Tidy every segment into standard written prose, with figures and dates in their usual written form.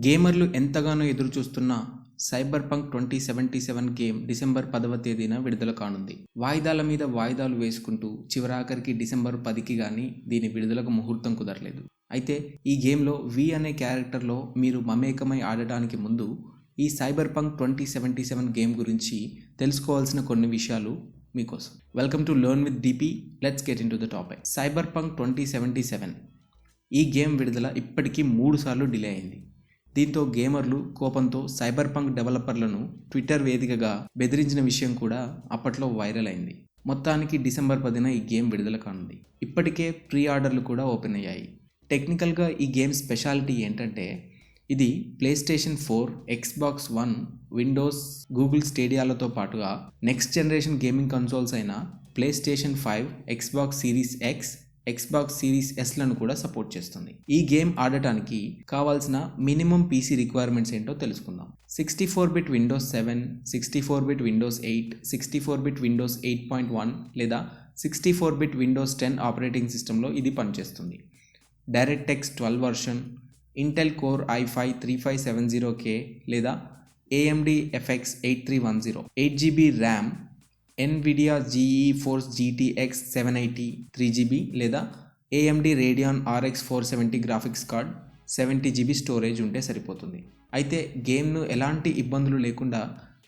గేమర్లు ఎంతగానో ఎదురుచూస్తున్న cyber punk 2077 game December 10వ తేదీన విడుదల కానుంది. వాయిదాల మీద వాయిదాలు వేసుకుంటూ చివరాఖరికి డిసెంబర్ 10కి గానీ దీని విడుదలకు ముహూర్తం కుదరలేదు. అయితే ఈ గేమ్లో వి అనే క్యారెక్టర్లో మీరు మమేకమై ఆడటానికి ముందు ఈ సైబర్ పంక్ 2077 గేమ్ గురించి తెలుసుకోవాల్సిన కొన్ని విషయాలు మీకోసం. Welcome to learn with DP. Let's get in to the topic. Cyber punk 2077 ఈ గేమ్ విడుదల ఇప్పటికీ 3 సార్లు డిలే అయింది. దీంతో గేమర్లు కోపంతో సైబర్ పంక్ డెవలపర్లను ట్విట్టర్ వేదికగా బెదిరించిన విషయం కూడా అప్పట్లో వైరల్ అయింది. మొత్తానికి డిసెంబర్ 10న ఈ గేమ్ విడుదల కానుంది. ఇప్పటికే ప్రీ ఆర్డర్లు కూడా ఓపెన్ అయ్యాయి. టెక్నికల్గా ఈ గేమ్ స్పెషాలిటీ ఏంటంటే ఇది ప్లేస్టేషన్ 4, ఎక్స్బాక్స్ 1, విండోస్, గూగుల్ స్టేడియాలతో పాటుగా నెక్స్ట్ జనరేషన్ గేమింగ్ కన్సోల్స్ అయిన PlayStation 5, Xbox series X, Xbox series ఎస్లను కూడా సపోర్ట్ చేస్తుంది. ఈ గేమ్ ఆడటానికి కావాల్సిన మినిమం పీసీ రిక్వైర్మెంట్స్ ఏంటో తెలుసుకుందాం. 64-బిట్ విండోస్ 7, 64-బిట్ విండోస్ 8, 64-బిట్ విండోస్ 8.1 లేదా 64-బిట్ విండోస్ 10 ఆపరేటింగ్ సిస్టంలో ఇది పనిచేస్తుంది. DirectX 12 version, Intel core i5 3570K లేదా AMD FX 8310, 8GB RAM, NVIDIA GeForce GTX 780 3GB లేదా AMD Radeon RX 470 graphics card, 70GB storage ఉంటే సరిపోతుంది. అయితే గేమ్ను ఎలాంటి ఇబ్బందులు లేకుండా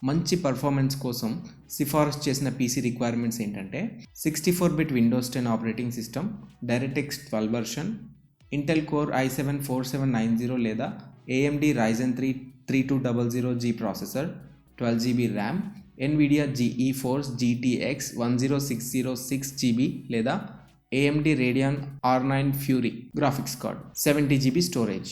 మంచి పర్ఫార్మెన్స్ కోసం సిఫారసు చేసిన పీసీ రిక్వైర్మెంట్స్ ఏంటంటే 64-బిట్ Windows 10 operating system, DirectX 12 version, Intel core i7 4790 లేదా AMD Ryzen 3 3200G processor, 12GB RAM, NVIDIA GeForce GTX 10600 6GB లేదా AMD Radeon R9 Fury graphics card, 70GB storage.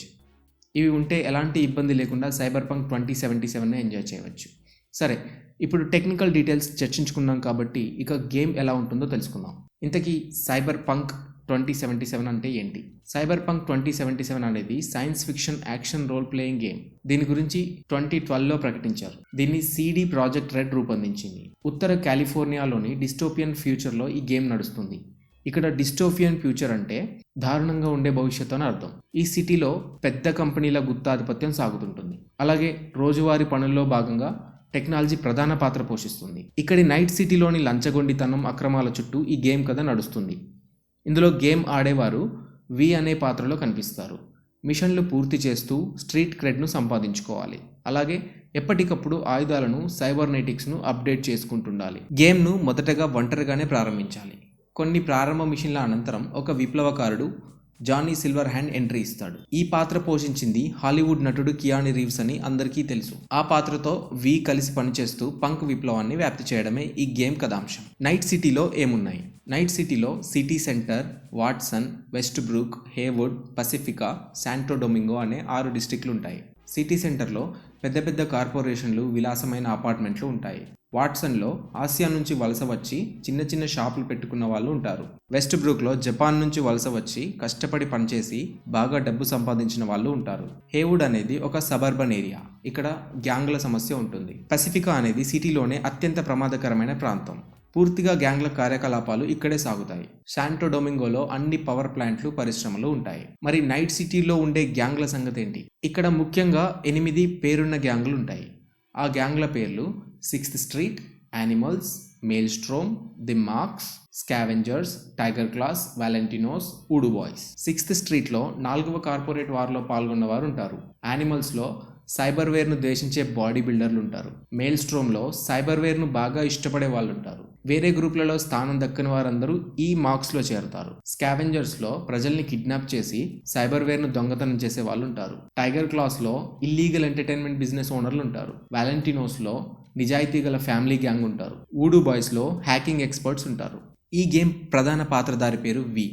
ఇవి ఉంటే ఎలాంటి ఇబ్బంది లేకుండా సైబర్ పంక్ 2077ని ఎంజాయ్ చేయవచ్చు. సరే, ఇప్పుడు టెక్నికల్ డీటెయిల్స్ చర్చించుకున్నాం కాబట్టి ఇక గేమ్ ఎలా ఉంటుందో తెలుసుకుందాం. ఇంతకీ సైబర్ పంక్ 2077 అంటే ఏంటి? సైబర్ పంక్ 2077 అనేది science fiction action role playing game. దీని గురించి 2012లో ప్రకటించారు. దీన్ని CD ప్రాజెక్ట్ రెడ్ రూపొందించింది. ఉత్తర కాలిఫోర్నియాలోని డిస్టోపియన్ ఫ్యూచర్లో ఈ గేమ్ నడుస్తుంది. ఇక్కడ డిస్టోపియన్ ఫ్యూచర్ అంటే దారుణంగా ఉండే భవిష్యత్తు అని అర్థం. ఈ సిటీలో పెద్ద కంపెనీల గుత్తాధిపత్యం సాగుతుంటుంది. అలాగే రోజువారీ పనుల్లో భాగంగా టెక్నాలజీ ప్రధాన పాత్ర పోషిస్తుంది. ఇక్కడి నైట్ సిటీలోని లంచగొండితనం, అక్రమాల చుట్టూ ఈ గేమ్ కథ నడుస్తుంది. ఇందులో గేమ్ ఆడేవారు వి అనే పాత్రలో కనిపిస్తారు. మిషన్లు పూర్తి చేస్తూ స్ట్రీట్ క్రెడ్ను సంపాదించుకోవాలి. అలాగే ఎప్పటికప్పుడు ఆయుధాలను, సైబర్నెటిక్స్ను అప్డేట్ చేసుకుంటుండాలి. గేమ్ను మొదటగా ఒంటరిగానే ప్రారంభించాలి. కొన్ని ప్రారంభ మిషన్ల అనంతరం ఒక విప్లవకారుడు జానీ సిల్వర్ హ్యాండ్ ఎంట్రీ ఇస్తాడు. ఈ పాత్ర పోషించింది హాలీవుడ్ నటుడు కియానీ రీవ్స్ అని అందరికీ తెలుసు. ఆ పాత్రతో వి కలిసి పనిచేస్తూ పంక్ విప్లవాన్ని వ్యాప్తి చేయడమే ఈ గేమ్ కథాంశం. నైట్ సిటీలో ఏమున్నాయి? నైట్ సిటీలో city centre, Watson, Westbrook, Heywood, Pacifica, Santo Domingo అనే 6 డిస్ట్రిక్ట్లు ఉంటాయి. సిటీ సెంటర్లో పెద్ద పెద్ద కార్పొరేషన్లు, విలాసమైన అపార్ట్మెంట్లు ఉంటాయి. వాట్సన్లో ఆసియా నుంచి వలస వచ్చి చిన్న చిన్న షాపులు పెట్టుకున్న వాళ్ళు ఉంటారు. వెస్ట్ బ్రూక్లో జపాన్ నుంచి వలస వచ్చి కష్టపడి పనిచేసి బాగా డబ్బు సంపాదించిన వాళ్ళు ఉంటారు. హేవుడ్ అనేది ఒక సబర్బన్ ఏరియా. ఇక్కడ గ్యాంగ్ల సమస్య ఉంటుంది. పసిఫికా అనేది సిటీలోనే అత్యంత ప్రమాదకరమైన ప్రాంతం. పూర్తిగా గ్యాంగ్ల కార్యకలాపాలు ఇక్కడే సాగుతాయి. శాంటో డొమింగోలో అన్ని పవర్ ప్లాంట్లు, పరిశ్రమలు ఉంటాయి. మరి నైట్ సిటీలో ఉండే గ్యాంగ్ల సంగతి ఏంటి? ఇక్కడ ముఖ్యంగా 8 పేరున్న గ్యాంగ్లు ఉంటాయి. ఆ గ్యాంగ్ల పేర్లు 6th Street, Animals, Maelstrom, the Mox, Scavengers, Tyger Claws, Valentinos, Voodoo Boys. 6th స్ట్రీట్లో 4వ కార్పొరేట్ వార్లో పాల్గొన్నవారు ఉంటారు. యానిమల్స్లో సైబర్వేర్ను ద్వేషించే బాడీ బిల్డర్లు ఉంటారు. మెయిల్స్ట్రోమ్లో సైబర్వేర్ను బాగా ఇష్టపడే వాళ్ళు ఉంటారు. వేరే గ్రూప్లలో స్థానం దక్కని వారందరూ ఈ మార్క్స్లో చేరుతారు. స్కావెంజర్స్లో ప్రజల్ని కిడ్నాప్ చేసి సైబర్వేర్ను దొంగతనం చేసే వాళ్ళు ఉంటారు. టైగర్ క్లాస్లో ఇల్లీగల్ ఎంటర్టైన్మెంట్ బిజినెస్ ఓనర్లు ఉంటారు. వాలెంటినోస్లో నిజాయితీ గల ఫ్యామిలీ గ్యాంగ్ ఉంటారు. ఊడు బాయ్స్లో హ్యాకింగ్ ఎక్స్పర్ట్స్ ఉంటారు. ఈ గేమ్ ప్రధాన పాత్రధారి పేరు వి.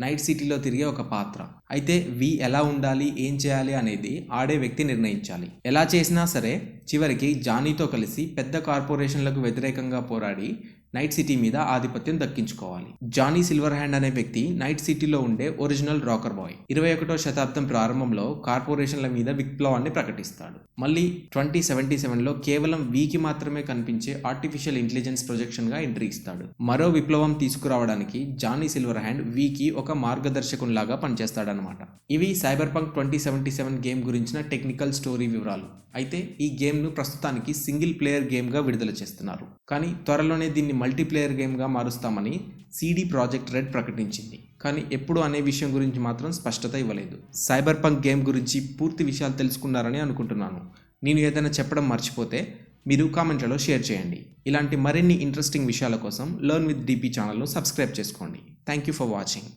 నైట్ సిటీలో తిరిగే ఒక పాత్ర. అయితే వి ఎలా ఉండాలి, ఏం చేయాలి అనేది ఆడే వ్యక్తి నిర్ణయించాలి. ఎలా చేసినా సరే చివరికి జానీతో కలిసి పెద్ద కార్పొరేషన్లకు వ్యతిరేకంగా పోరాడి నైట్ సిటీ మీద ఆధిపత్యం దక్కించుకోవాలి. జానీ సిల్వర్ హ్యాండ్ అనే వ్యక్తి నైట్ సిటీలో ఉండే ఒరిజినల్ రాకర్ బాయ్. 21వ శతాబ్దం ప్రారంభంలో కార్పొరేషన్ల మీద విప్లవాన్ని ప్రకటిస్తాడు. మళ్ళీ 2077లో కేవలం వీకి మాత్రమే కనిపించే ఆర్టిఫిషియల్ ఇంటెలిజెన్స్ ప్రొజెక్షన్ గా ఎంట్రీ ఇస్తాడు. మరో విప్లవం తీసుకురావడానికి జానీ సిల్వర్ హ్యాండ్ వీకి ఒక మార్గదర్శకునిలాగా పనిచేస్తాడనమాట. ఇవి సైబర్ పంక్ 2077 గేమ్ గురించిన టెక్నికల్ స్టోరీ వివరాలు. అయితే ఈ గేమ్ను ప్రస్తుతానికి సింగిల్ ప్లేయర్ గేమ్గా విడుదల చేస్తున్నారు. కానీ త్వరలోనే దీన్ని మల్టీప్లేయర్ గేమ్గా మారుస్తామని CD ప్రాజెక్ట్ రెడ్ ప్రకటించింది. కానీ ఎప్పుడు అనే విషయం గురించి మాత్రం స్పష్టత ఇవ్వలేదు. సైబర్ పంక్ గేమ్ గురించి పూర్తి విషయాలు తెలుసుకున్నారని అనుకుంటున్నాను. నేను ఏదైనా చెప్పడం మర్చిపోతే మీరు కామెంట్లలో షేర్ చేయండి. ఇలాంటి మరిన్ని ఇంట్రెస్టింగ్ విషయాల కోసం లెర్న్ విత్ DP ఛానల్ను సబ్స్క్రైబ్ చేసుకోండి. Thank you for watching.